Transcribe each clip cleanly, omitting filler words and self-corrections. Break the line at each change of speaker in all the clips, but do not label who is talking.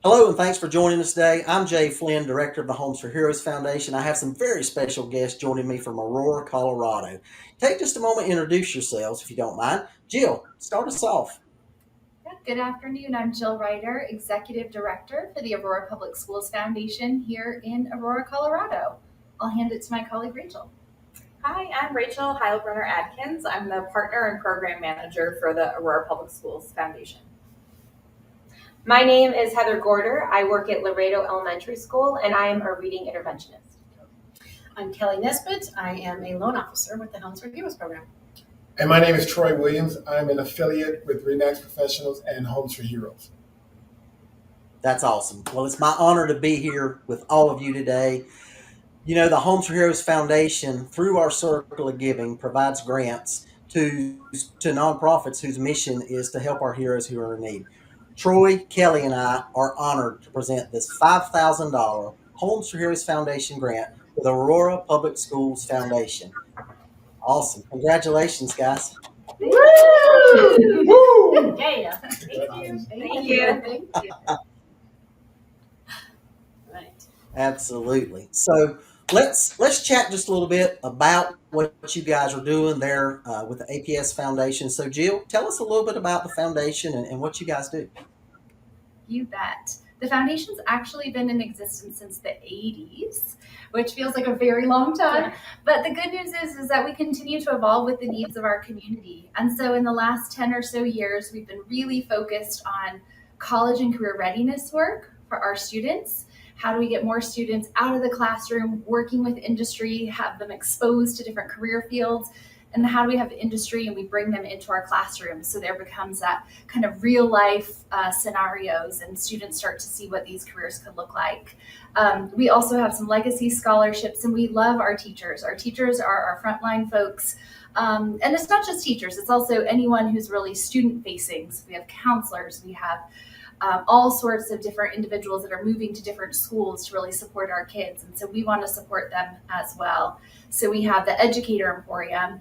Hello, and thanks for joining us today. I'm Jay Flynn, Director of the Homes for Heroes Foundation. I have some very special guests joining me from Aurora, Colorado. Take just a moment and introduce yourselves if you don't mind. Jill, start us off.
Yeah, good afternoon. I'm Jill Ryder, Executive Director for the Aurora Public Schools Foundation here in Aurora, Colorado. I'll hand it to my colleague Rachel.
Hi, I'm Rachel Heilbrunner Adkins. I'm the Partner and Program Manager for the Aurora Public Schools Foundation.
My name is Heather Gorder. I work at Laredo Elementary School and I am a reading interventionist.
I'm Kelly Nesbitt. I am a loan officer with the Homes for Heroes program.
And my name is Troy Williams. I'm an affiliate with Remax Professionals and Homes for Heroes.
That's awesome. Well, it's my honor to be here with all of you today. You know, the Homes for Heroes Foundation, through our Circle of Giving, provides grants to nonprofits whose mission is to help our heroes who are in need. Troy, Kelly, and I are honored to present this $5,000 Homes for Heroes Foundation grant to the Aurora Public Schools Foundation. Awesome. Congratulations, guys.
Woo! Yeah.
Thank you.
Thank you. Right.
Absolutely. So let's chat just a little bit about what you guys are doing there with the APS Foundation. So Jill, tell us a little bit about the foundation and what you guys do.
You bet. The foundation's actually been in existence since the 80s, which feels like a very long time.
Yeah.
But the good news is that we continue to evolve with the needs of our community. And so in the last 10 or so years, we've been really focused on college and career readiness work for our students. How do we get more students out of the classroom, working with industry, have them exposed to different career fields? And how do we have industry and we bring them into our classrooms? So there becomes that kind of real life scenarios and students start to see what these careers could look like. We also have some legacy scholarships and we love our teachers. Our teachers are our frontline folks. And it's not just teachers, it's also anyone who's really student facing. So we have counselors, we have all sorts of different individuals that are moving to different schools to really support our kids. And so we want to support them as well. So we have the Educator Emporium,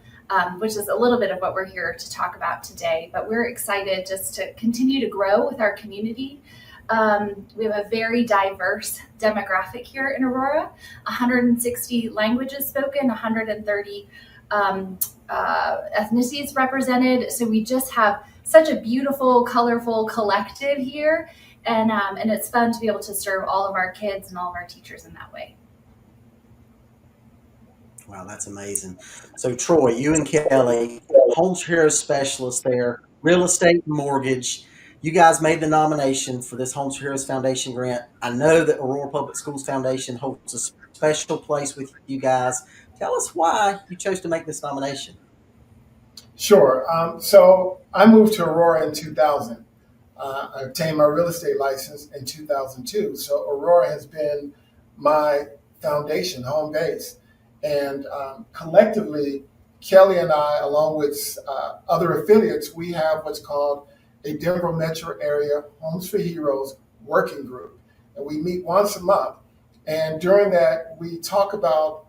which is a little bit of what we're here to talk about today. But we're excited just to continue to grow with our community. We have a very diverse demographic here in Aurora, 160 languages spoken, 130 ethnicities represented. So we just have such a beautiful, colorful collective here. And it's fun to be able to serve all of our kids and all of our teachers in that way.
Wow, that's amazing. So Troy, you and Kelly, Homes for Heroes specialists there, real estate and mortgage. You guys made the nomination for this Homes for Heroes Foundation grant. I know that Aurora Public Schools Foundation holds a special place with you guys. Tell us why you chose to make this nomination.
Sure. So I moved to Aurora in 2000. I obtained my real estate license in 2002. So Aurora has been my foundation, home base. And collectively, Kelly and I, along with other affiliates, we have what's called a Denver metro area Homes for Heroes working group. And we meet once a month. And during that, we talk about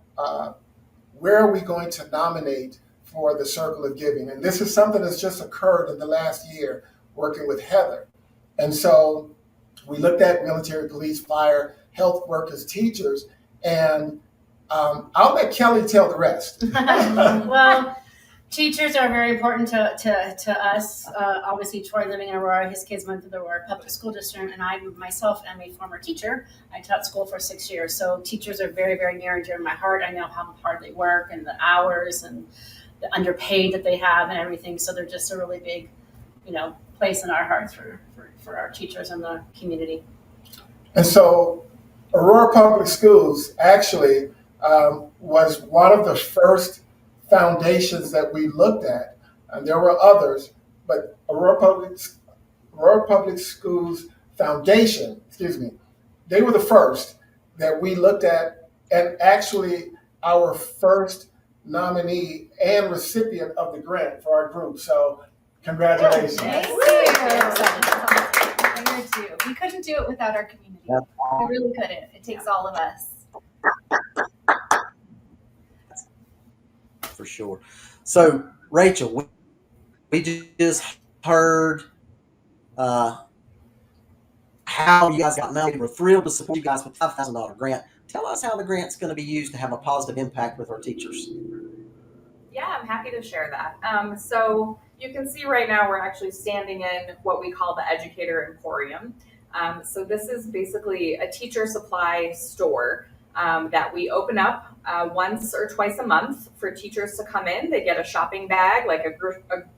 where are we going to nominate for the Circle of Giving. And this is something that's just occurred in the last year working with Heather. And so we looked at military, police, fire, health workers, teachers, and I'll let Kelly tell the rest.
Well, teachers are very important to us. Obviously, Troy living in Aurora, his kids went to the Aurora Public School District, and I myself am a former teacher. I taught school for 6 years. So teachers are very, very near and dear to my heart. I know how hard they work and the hours and the underpaid that they have and everything. So they're just a really big, place in our hearts for our teachers and the community.
And so Aurora Public Schools actually was one of the first foundations that we looked at. And there were others, but Aurora Public Schools Foundation, they were the first that we looked at, and actually our first nominee and recipient of the grant for our group. So congratulations.
Thank you. We couldn't do it without our community. We really couldn't. It takes all of us.
For sure. So Rachel, we just heard how how you guys got money. We're thrilled to support you guys with a $5,000 grant. Tell us how the grant's going to be used to have a positive impact with our teachers.
Yeah, I'm happy to share that. So you can see right now we're actually standing in what we call the Educator Emporium. So this is basically a teacher supply store that we open up once or twice a month for teachers to come in. They get a shopping bag, like a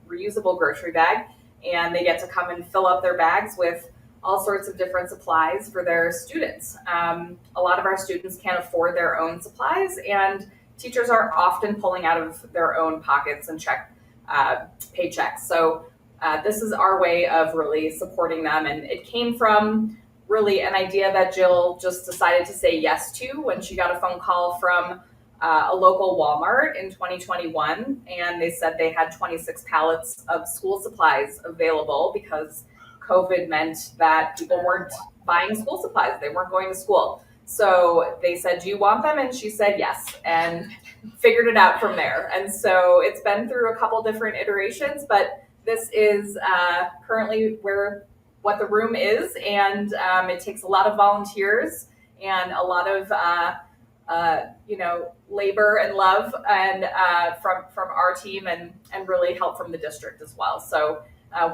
reusable grocery bag, and they get to come and fill up their bags with all sorts of different supplies for their students. A lot of our students can't afford their own supplies, and teachers are often pulling out of their own pockets and paychecks. So this is our way of really supporting them. And it came from really an idea that Jill just decided to say yes to when she got a phone call from a local Walmart in 2021. And they said they had 26 pallets of school supplies available because COVID meant that people weren't buying school supplies. They weren't going to school. So they said, do you want them? And she said yes, and figured it out from there. And so it's been through a couple different iterations, but this is currently what the room is. And it takes a lot of volunteers and a lot of labor and love and from our team and really help from the district as well. So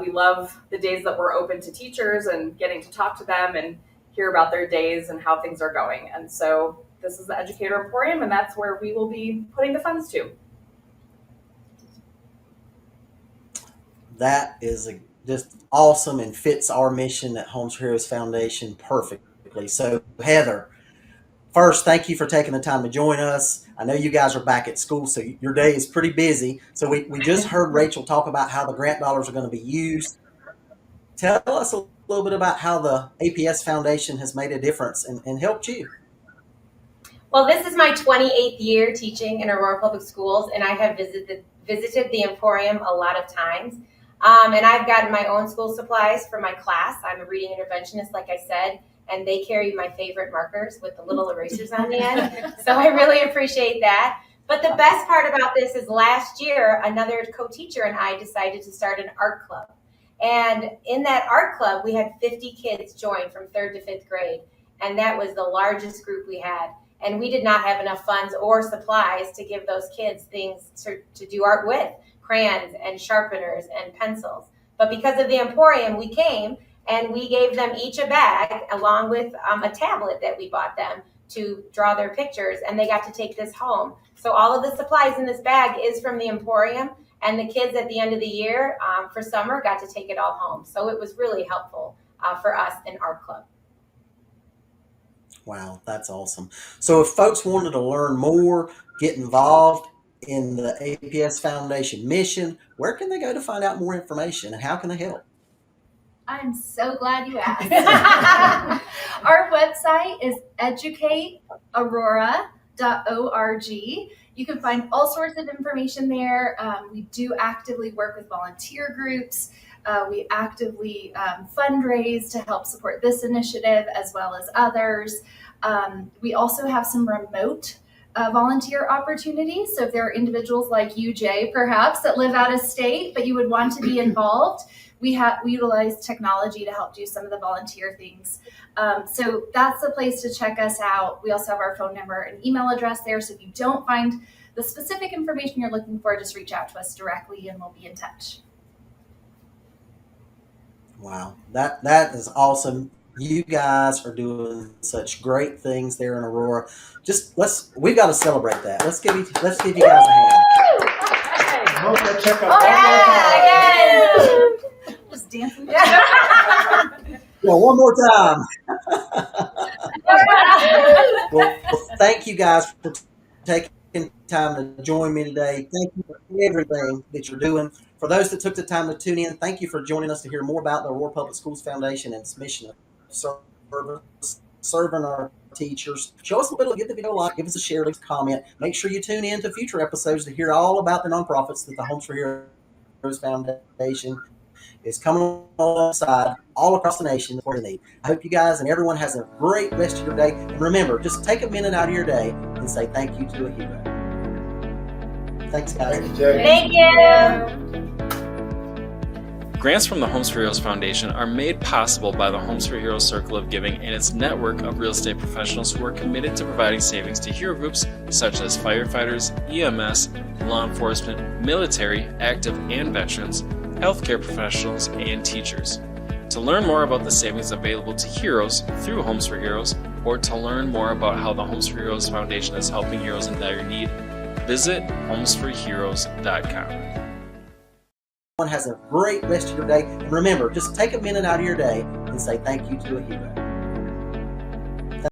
we love the days that we're open to teachers and getting to talk to them and hear about their days and how things are going. And so this is the Educator Emporium, and that's where we will be putting the funds to.
That is just awesome and fits our mission at Homes for Heroes Foundation perfectly. So Heather, first, thank you for taking the time to join us. I know you guys are back at school, so your day is pretty busy. So we just heard Rachel talk about how the grant dollars are going to be used. Tell us a little bit about how the APS Foundation has made a difference and helped you.
Well, this is my 28th year teaching in Aurora Public Schools, and I have visited the Emporium a lot of times. And I've gotten my own school supplies for my class. I'm a reading interventionist, like I said, and they carry my favorite markers with the little erasers on the end. So I really appreciate that. But the best part about this is last year, another co-teacher and I decided to start an art club. And in that art club, we had 50 kids join from 3rd to 5th grade. And that was the largest group we had. And we did not have enough funds or supplies to give those kids things to do art with, crayons and sharpeners and pencils. But because of the Emporium, we came and we gave them each a bag along with a tablet that we bought them to draw their pictures, and they got to take this home. So all of the supplies in this bag is from the Emporium, and the kids at the end of the year for summer got to take it all home. So it was really helpful for us in art club.
Wow, that's awesome. So if folks wanted to learn more, get involved in the APS Foundation mission, where can they go to find out more information, and how can they help?
I'm so glad you asked. Our website is educateaurora.org. You can find all sorts of information there. We do actively work with volunteer groups. We actively fundraise to help support this initiative as well as others. We also have some remote volunteer opportunities. So if there are individuals like you, Jay, perhaps, that live out of state, but you would want to be involved, we utilize technology to help do some of the volunteer things. So that's the place to check us out. We also have our phone number and email address there. So if you don't find the specific information you're looking for, just reach out to us directly and we'll be in touch.
Wow, that is awesome. You guys are doing such great things there in Aurora. We've got to celebrate that. Let's give you guys a hand.
Check out
Just dancing.
Well, one more time. Well, thank you guys for taking time to join me today. Thank you for everything that you're doing. For those that took the time to tune in, thank you for joining us to hear more about the Aurora Public Schools Foundation and its mission of serving our teachers. Show us a little bit, give the video a like, give us a share, leave a comment. Make sure you tune in to future episodes to hear all about the nonprofits that the Homes for Heroes Foundation is coming alongside all across the nation for the need. I hope you guys and everyone has a great rest of your day. And remember, just take a minute out of your day and say thank you to a hero. Thanks, guys.
Thank you, Jay.
Thank you.
Grants from the Homes for Heroes Foundation are made possible by the Homes for Heroes Circle of Giving and its network of real estate professionals who are committed to providing savings to hero groups such as firefighters, EMS, law enforcement, military, active and veterans, healthcare professionals, and teachers. To learn more about the savings available to heroes through Homes for Heroes, or to learn more about how the Homes for Heroes Foundation is helping heroes in dire need, visit homesforheroes.com.
Everyone has a great rest of your day. And remember, just take a minute out of your day and say thank you to a hero.